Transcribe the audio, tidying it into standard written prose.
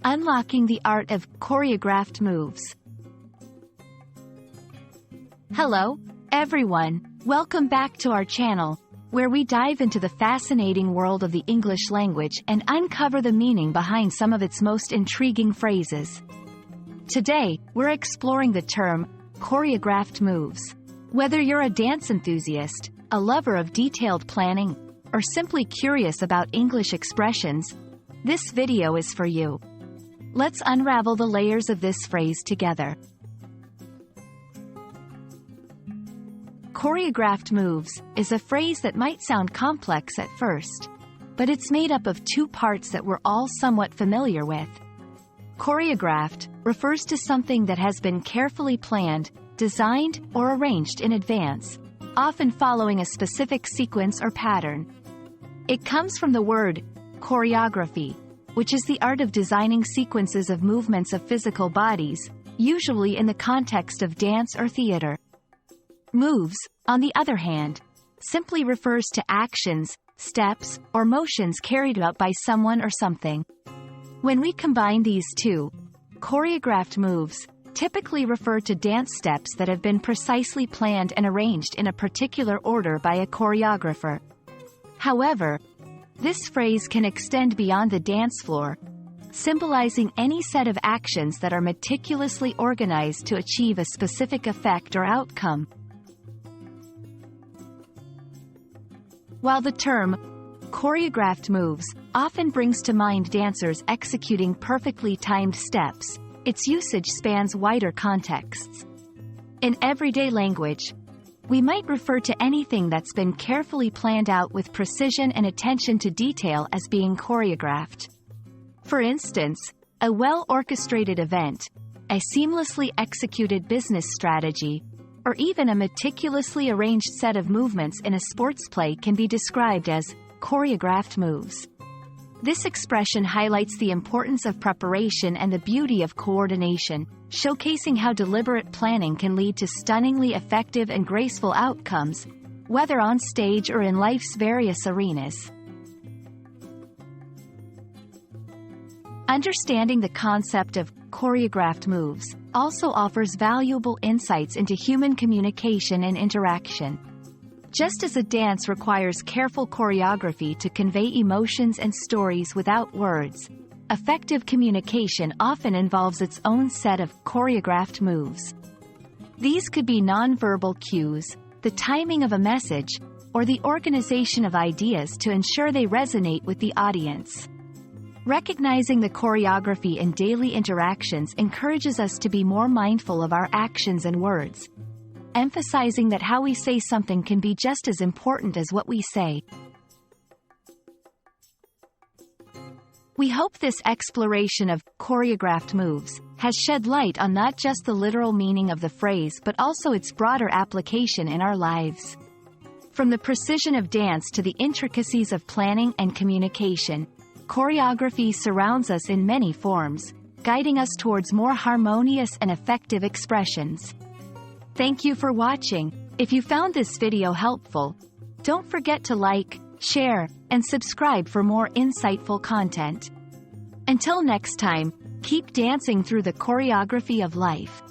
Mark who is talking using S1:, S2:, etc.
S1: Unlocking the art of choreographed moves. Hello, everyone. Welcome back to our channel, where we dive into the fascinating world of the English language and uncover the meaning behind some of its most intriguing phrases. Today, we're exploring the term choreographed moves. Whether you're a dance enthusiast, a lover of detailed planning, or simply curious about English expressions, this video is for you. Let's unravel the layers of this phrase together. Choreographed moves is a phrase that might sound complex at first, but it's made up of two parts that we're all somewhat familiar with. Choreographed refers to something that has been carefully planned, designed, or arranged in advance, often following a specific sequence or pattern. It comes from the word choreography, which is the art of designing sequences of movements of physical bodies, usually in the context of dance or theater. Moves, on the other hand, simply refers to actions, steps, or motions carried out by someone or something. When we combine these two, choreographed moves typically refer to dance steps that have been precisely planned and arranged in a particular order by a choreographer. However, this phrase can extend beyond the dance floor, symbolizing any set of actions that are meticulously organized to achieve a specific effect or outcome. While the term choreographed moves often brings to mind dancers executing perfectly timed steps, its usage spans wider contexts. In everyday language, we might refer to anything that's been carefully planned out with precision and attention to detail as being choreographed. For instance, a well-orchestrated event, a seamlessly executed business strategy, or even a meticulously arranged set of movements in a sports play can be described as choreographed moves. This expression highlights the importance of preparation and the beauty of coordination, showcasing how deliberate planning can lead to stunningly effective and graceful outcomes, whether on stage or in life's various arenas. Understanding the concept of choreographed moves also offers valuable insights into human communication and interaction. Just as a dance requires careful choreography to convey emotions and stories without words, effective communication often involves its own set of choreographed moves. These could be nonverbal cues, the timing of a message, or the organization of ideas to ensure they resonate with the audience. Recognizing the choreography in daily interactions encourages us to be more mindful of our actions and words, emphasizing that how we say something can be just as important as what we say. We hope this exploration of choreographed moves has shed light on not just the literal meaning of the phrase but also its broader application in our lives. From the precision of dance to the intricacies of planning and communication, choreography surrounds us in many forms, guiding us towards more harmonious and effective expressions. Thank you for watching. If you found this video helpful, don't forget to like, share, and subscribe for more insightful content. Until next time, keep dancing through the choreography of life.